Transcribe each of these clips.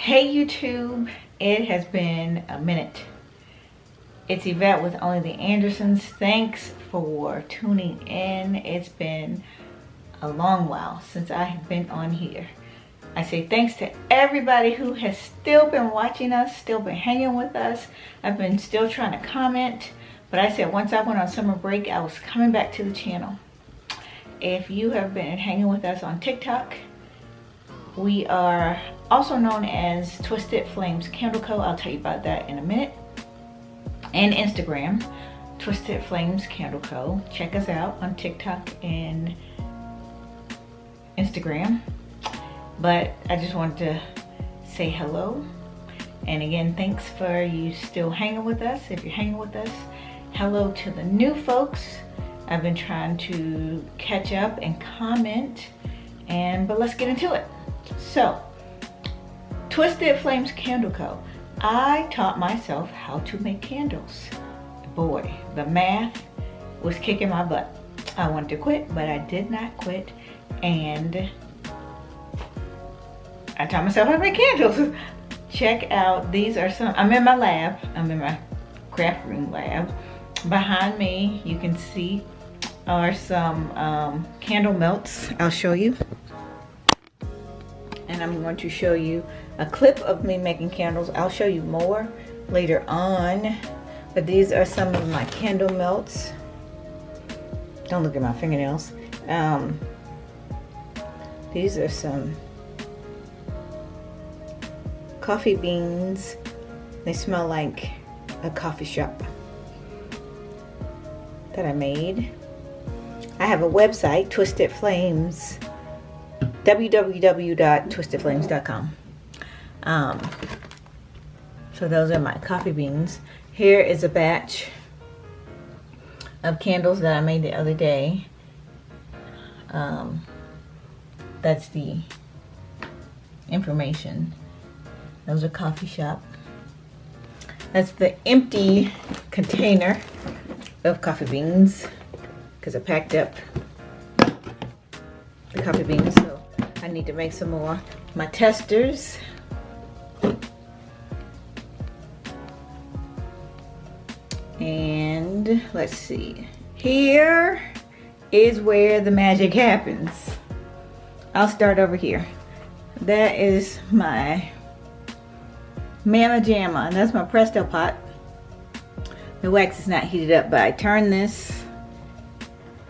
Hey YouTube, it has been a minute. It's Yvette with Only the Andersons. Thanks for tuning in. It's been a long while since I have been on here. I say thanks to everybody who has still been watching us, still been hanging with us. I've been still trying to comment, but I said once I went on summer break, I was coming back to the channel. If you have been hanging with us on TikTok, we are also known as Twisted Flames Candle Co. I'll tell you about that in a minute. And Instagram, Twisted Flames Candle Co. Check us out on TikTok and Instagram. But I just wanted to say hello. And again, thanks for you still hanging with us. If you're hanging with us, hello to the new folks. I've been trying to catch up and comment, but let's get into it. So, Twisted Flames Candle Co. I taught myself how to make candles. Boy, the math was kicking my butt. I wanted to quit, but I did not quit. And I taught myself how to make candles. Check out, these are some, I'm in my lab. I'm in my craft room lab. Behind me, you can see are some candle melts. I'll show you. And I'm going to show you a clip of me making candles. I'll show you more later on, but these are some of my candle melts. Don't look at my fingernails. These are some coffee beans. They smell like a coffee shop that I made. I have a website, Twisted Flames, www.twistedflames.com. So those are my coffee beans. Here is a batch of candles that I made the other day. That's the information. Those are coffee shop. That's the empty container of coffee beans because I packed up the coffee beans, so I need to make some more. My testers. And let's see. Here is where the magic happens. I'll start over here. That is my Mama Jamma, and that's my Presto pot. The wax is not heated up, but I turn this.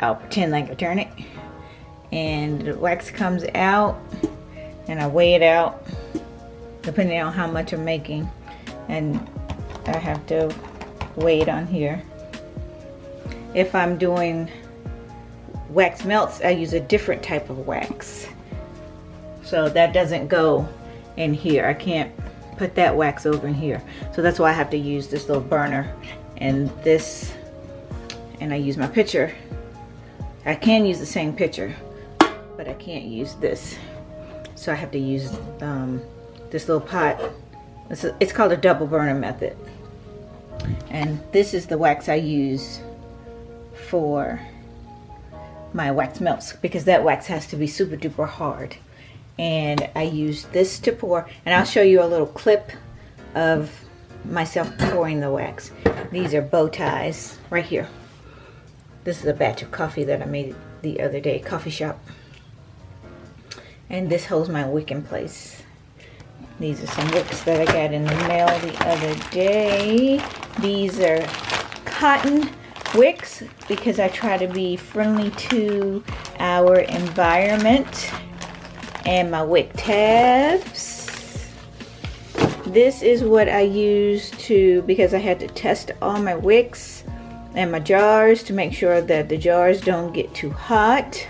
I'll pretend like I turn it. And the wax comes out and I weigh it out depending on how much I'm making, and I have to weigh it on here. If I'm doing wax melts, I use a different type of wax, so that doesn't go in here. I can't put that wax over in here, so that's why I have to use this little burner and this, and I use my pitcher. I can use the same pitcher, but I can't use this, so I have to use this little pot. It's called a double burner method, and this is the wax I use for my wax melts, because that wax has to be super duper hard. And I use this to pour, and I'll show you a little clip of myself pouring the wax. These are bow ties right here. This is a batch of coffee that I made the other day, coffee shop. And this holds my wick in place. These are some wicks that I got in the mail the other day. These are cotton wicks because I try to be friendly to our environment. And my wick tabs. This is what I use because I had to test all my wicks and my jars to make sure that the jars don't get too hot.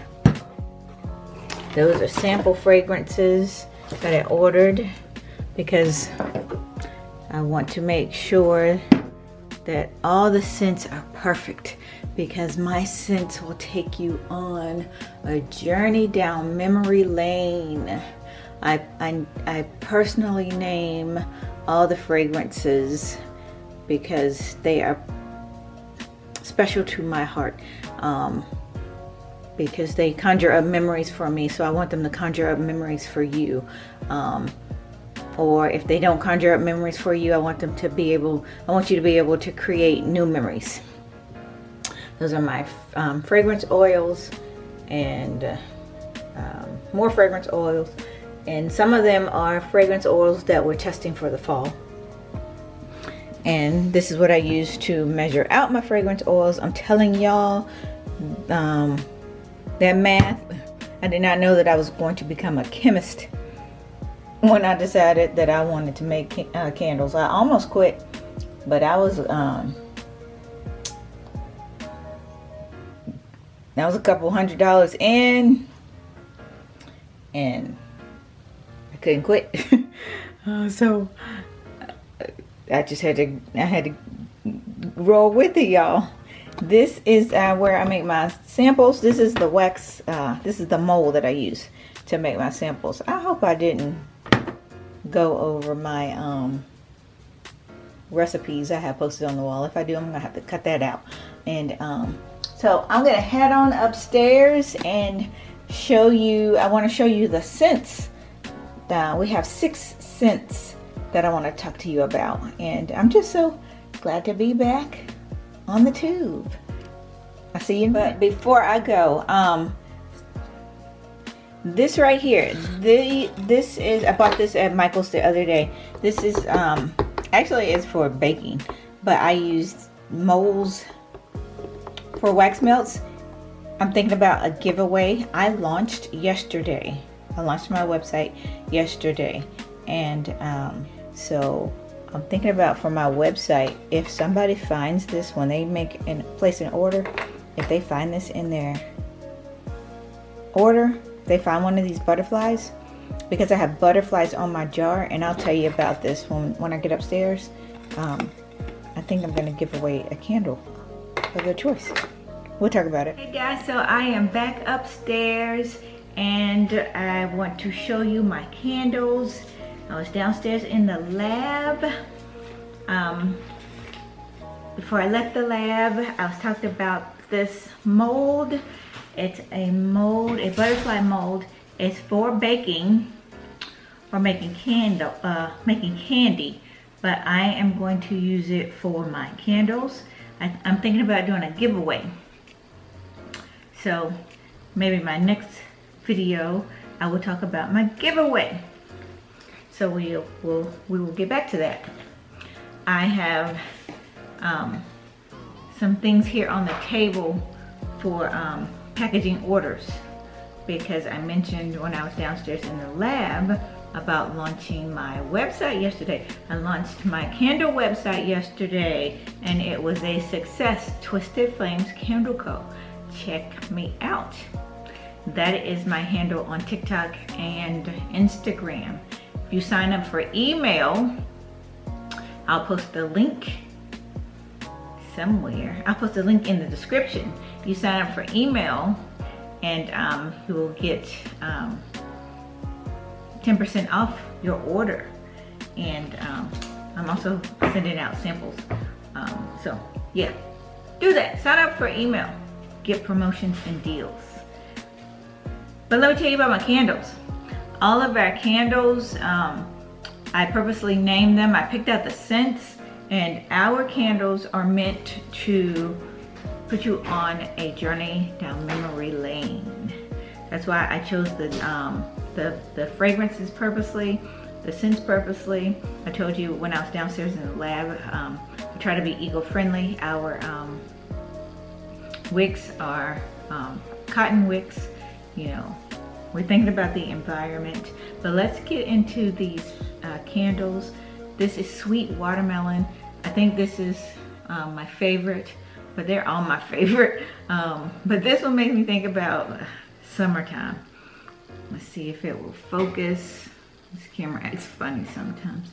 Those are sample fragrances that I ordered because I want to make sure that all the scents are perfect, because my scents will take you on a journey down memory lane. I personally name all the fragrances because they are special to my heart, because they conjure up memories for me, so I want them to conjure up memories for you. or if they don't conjure up memories for you, I want you to be able to create new memories. Those are my fragrance oils, and more fragrance oils, and some of them are fragrance oils that we're testing for the fall. And this is what I use to measure out my fragrance oils. I'm telling y'all, that math, I did not know that I was going to become a chemist when I decided that I wanted to make candles. I almost quit, but I was that was a couple $100 in, and I couldn't quit. So I had to roll with it, y'all. This is where I make my samples. This is the wax, this is the mold that I use to make my samples. I hope I didn't go over my recipes I have posted on the wall. If I do, I'm gonna have to cut that out. And so I'm gonna head on upstairs and show you, I want to show you the scents. We have 6 scents that I want to talk to you about, and I'm just so glad to be back on the tube. I see you. But before I go, this right here, this is, I bought this at Michael's the other day. This is actually it's for baking, but I used molds for wax melts. I'm thinking about a giveaway. I launched yesterday. I launched my website yesterday, and so I'm thinking about, for my website, if somebody finds this when they make and place an order, if they find this in their order, they find one of these butterflies, because I have butterflies on my jar, and I'll tell you about this when I get upstairs. I think I'm going to give away a candle of their choice. We'll talk about it. Hey guys, so I am back upstairs, and I want to show you my candles. I was downstairs in the lab. Before I left the lab, I was talking about this mold. It's a mold, a butterfly mold. It's for baking or making candy, but I am going to use it for my candles. I'm thinking about doing a giveaway. So maybe my next video I will talk about my giveaway. So we will get back to that. I have some things here on the table for packaging orders, because I mentioned when I was downstairs in the lab about launching my website yesterday. I launched my candle website yesterday, and it was a success. Twisted Flames Candle Co. Check me out. That is my handle on TikTok and Instagram. If you sign up for email, I'll post the link somewhere. I'll post a link in the description. If you sign up for email, and you will get 10% off your order. And I'm also sending out samples. So yeah, do that. Sign up for email. Get promotions and deals. But let me tell you about my candles. All of our candles, I purposely named them. I picked out the scents, and our candles are meant to put you on a journey down memory lane. That's why I chose the fragrances purposely, the scents purposely. I told you when I was downstairs in the lab, I try to be eco-friendly. Our wicks are cotton wicks. You know, we're thinking about the environment. But let's get into these candles. This is sweet watermelon. I think this is my favorite, but they're all my favorite. But this one makes me think about summertime. Let's see if it will focus. This camera acts funny sometimes.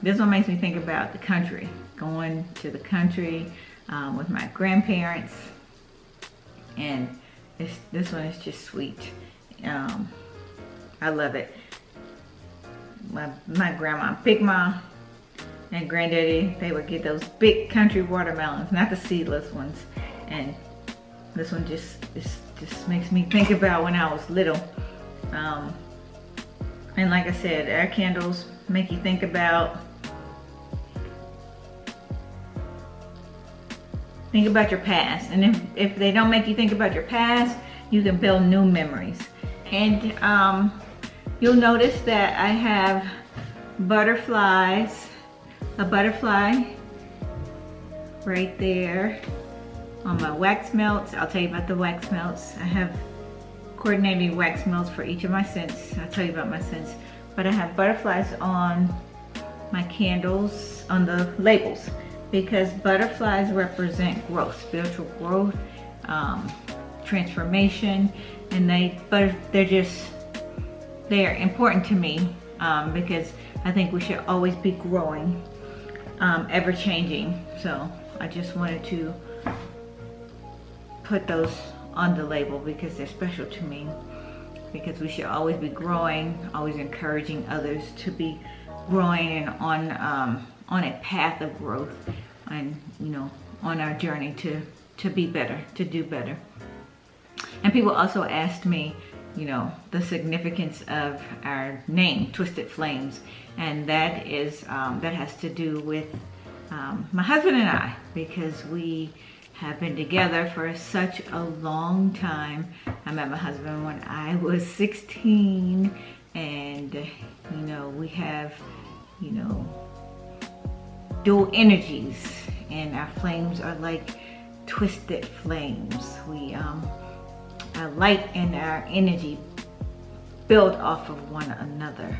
This one makes me think about the country, going to the country with my grandparents, and this one is just sweet. I love it. My grandma, Big Mom, and Granddaddy, they would get those big country watermelons, not the seedless ones. And this one just makes me think about when I was little. And like I said, our candles make you think about your past. And if they don't make you think about your past, you can build new memories. And you'll notice that I have butterflies, a butterfly right there on my wax melts. I'll tell you about the wax melts. I have coordinated wax melts for each of my scents. I'll tell you about my scents. But I have butterflies on my candles, on the labels, because butterflies represent growth, spiritual growth, transformation, and they are important to me because I think we should always be growing, ever changing. So I just wanted to put those on the label because they're special to me, because we should always be growing, always encouraging others to be growing and on a path of growth, and on our journey to be better, to do better. And people also asked me, the significance of our name, Twisted Flames, and that has to do with my husband and I, because we have been together for such a long time. I met my husband when I was 16, and we have dual energies, and our flames are like twisted flames. Our light and our energy build off of one another,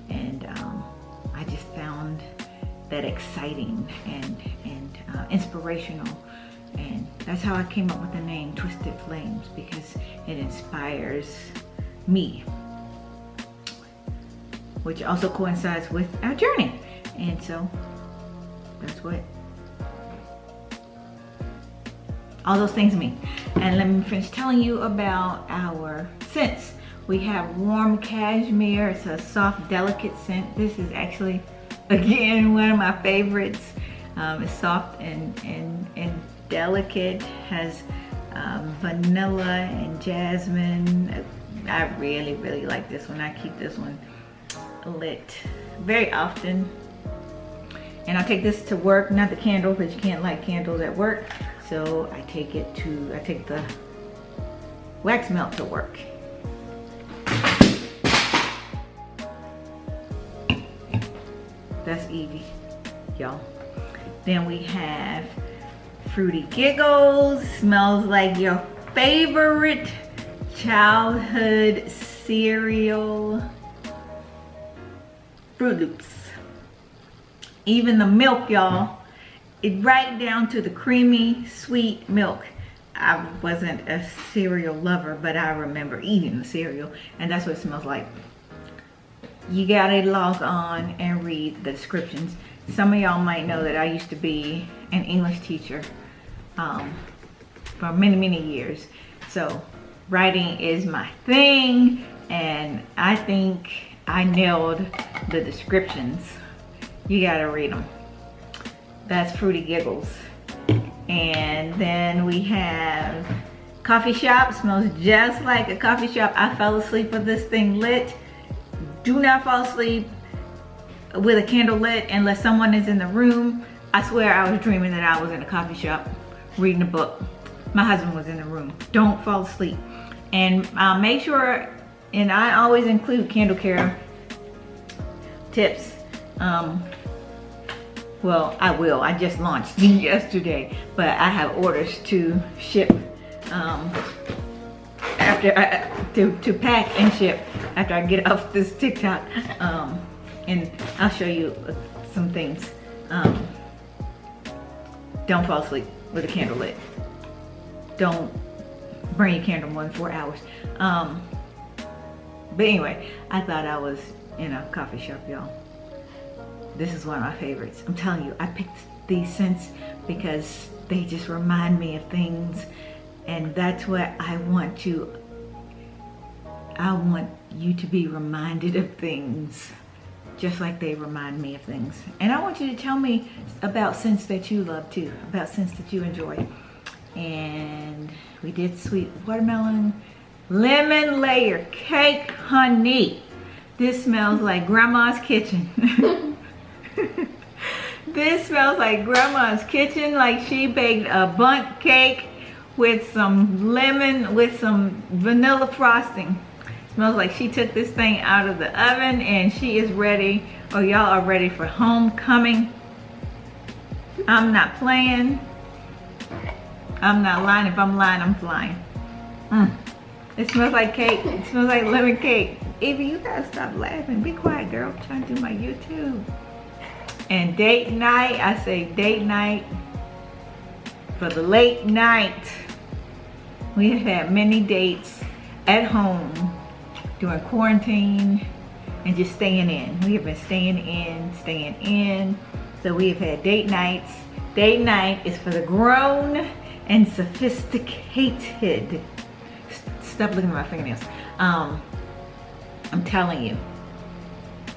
and I just found that exciting and inspirational, and that's how I came up with the name Twisted Flames, because it inspires me, which also coincides with our journey. And so that's what all those things mean. And let me finish telling you about our scents. We have warm cashmere. It's a soft, delicate scent. This is actually, again, one of my favorites. It's soft and delicate. Has vanilla and jasmine. I really, really like this one. I keep this one lit very often. And I take this to work, not the candle, because you can't light candles at work. So I take the wax melt to work. That's Evie, y'all. Then we have Fruity Giggles. Smells like your favorite childhood cereal. Fruit Loops. Even the milk, y'all. It right down to the creamy, sweet milk. I wasn't a cereal lover, but I remember eating the cereal, and that's what it smells like. You gotta log on and read the descriptions. Some of y'all might know that I used to be an English teacher for many, many years. So writing is my thing, and I think I nailed the descriptions. You gotta read them. That's Fruity Giggles. And then we have Coffee Shop. Smells just like a coffee shop. I fell asleep with this thing lit. Do not fall asleep with a candle lit unless someone is in the room. I swear I was dreaming that I was in a coffee shop reading a book. My husband was in the room. Don't fall asleep. And make sure, and I always include candle care tips. Well, I will. I just launched yesterday, but I have orders to ship to pack and ship after I get off this TikTok. And I'll show you some things. Don't fall asleep with a candle lit. Don't burn your candle more than 4 hours. But anyway, I thought I was in a coffee shop, y'all. This is one of my favorites. I'm telling you, I picked these scents because they just remind me of things, and that's what I want you to be reminded of things, just like they remind me of things. And I want you to tell me about scents that you love too, about scents that you enjoy. And we did sweet watermelon, lemon layer cake honey. This smells like grandma's kitchen. This smells like grandma's kitchen, like she baked a bundt cake with some lemon, with some vanilla frosting. Smells like she took this thing out of the oven and she is ready, or y'all are ready for homecoming. I'm not playing. I'm not lying. If I'm lying, I'm flying. It smells like cake. It smells like lemon cake. Evie, you gotta stop laughing. Be quiet, girl. I'm trying to do my YouTube. And date night, I say date night for the late night. We have had many dates at home during quarantine and just staying in. We have been staying in. So we have had date nights. Date night is for the grown and sophisticated. Stop looking at my fingernails. I'm telling you,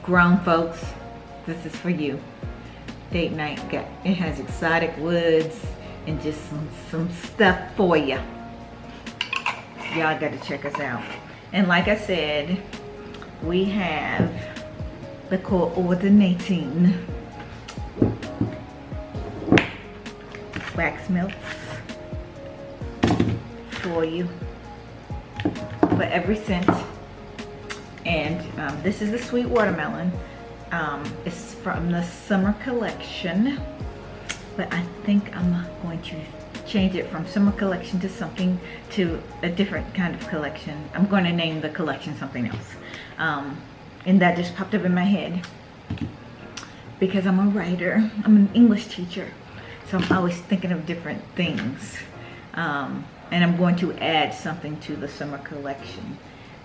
grown folks, this is for you. Date night, it has exotic woods and just some stuff for you. Y'all got to check us out. And like I said, we have the coordinating wax melts for you for every scent. And this is the sweet watermelon. It's from the summer collection, but I think I'm going to change it from summer collection to something, to a different kind of collection. I'm going to name the collection something else. And that just popped up in my head because I'm a writer. I'm an English teacher, so I'm always thinking of different things. And I'm going to add something to the summer collection.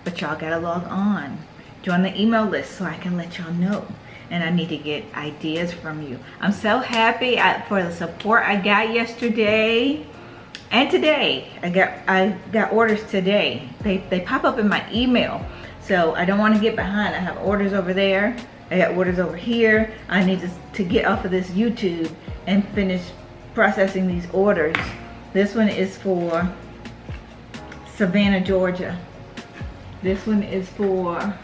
But y'all gotta log on. Join the email list so I can let y'all know. And I need to get ideas from you. I'm so happy for the support I got yesterday and today. I got orders today. They pop up in my email. So I don't want to get behind. I have orders over there. I got orders over here. I need to get off of this YouTube and finish processing these orders. This one is for Savannah, Georgia. This one is for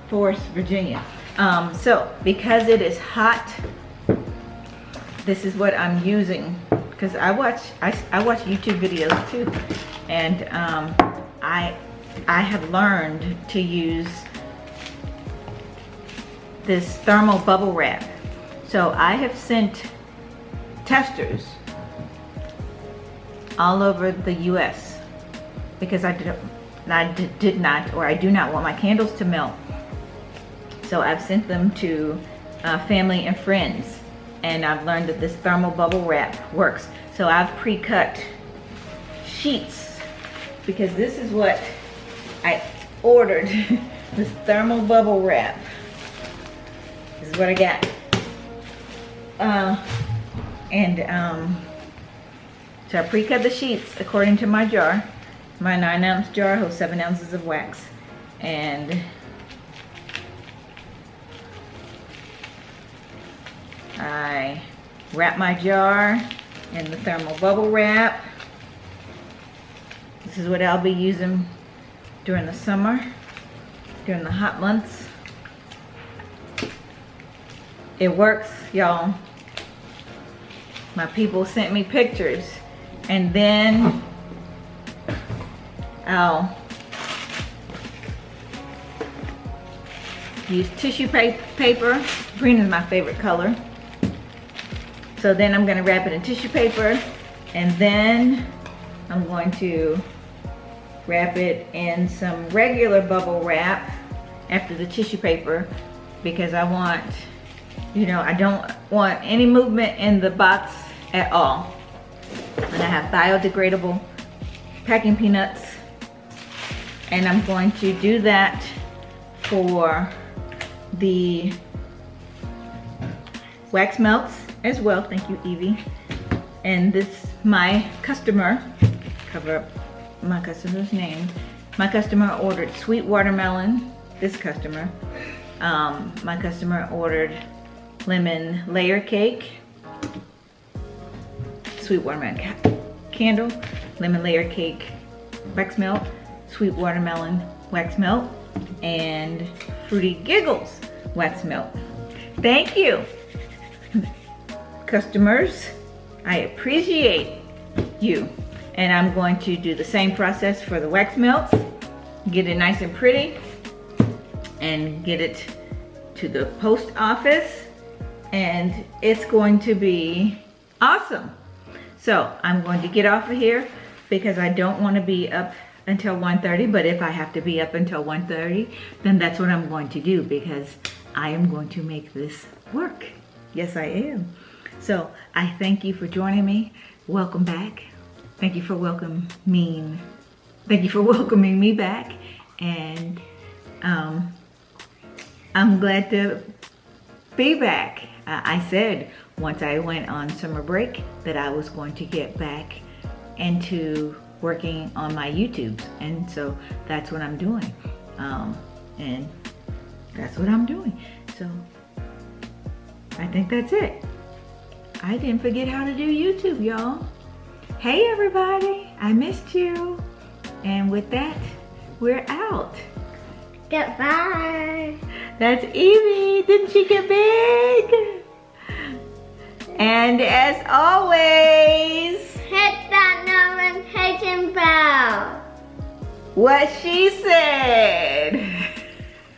Forest, Virginia. So because it is hot, this is what I'm using. Because I watch YouTube videos too, and I have learned to use this thermal bubble wrap. So I have sent testers all over the US because I do not want my candles to melt. So I've sent them to family and friends, and I've learned that this thermal bubble wrap works. So I've pre-cut sheets because this is what I ordered. This thermal bubble wrap. This is what I got. So I pre-cut the sheets according to my jar. My 9-ounce jar holds 7 ounces of wax. And I wrap my jar in the thermal bubble wrap. This is what I'll be using during the summer, during the hot months. It works, y'all. My people sent me pictures, and then I'll use tissue paper. Green is my favorite color. So then I'm gonna wrap it in tissue paper, and then I'm going to wrap it in some regular bubble wrap after the tissue paper, because I want, I don't want any movement in the box at all. And I have biodegradable packing peanuts, and I'm going to do that for the wax melts as well. Thank you, Evie. And this, my customer, cover up my customer's name. My customer ordered sweet watermelon. This customer. My customer ordered lemon layer cake, sweet watermelon candle, lemon layer cake wax melt, sweet watermelon wax melt and fruity Giggles wax melt. Thank you, customers. I appreciate you. And I'm going to do the same process for the wax melts. Get it nice and pretty and get it to the post office, and it's going to be awesome. So I'm going to get off of here because I don't want to be up until 1:30, but if I have to be up until 1:30, then that's what I'm going to do because I am going to make this work. Yes, I am. So I thank you for joining me. Welcome back. Thank you for welcoming me back, and I'm glad to be back. I said once I went on summer break that I was going to get back into working on my YouTubes, and so that's what I'm doing. And that's what I'm doing. So I think that's it. I didn't forget how to do YouTube, y'all. Hey everybody, I missed you. And with that, we're out. Goodbye. That's Evie. Didn't she get big? And as always, Hit that notification bell. what she said.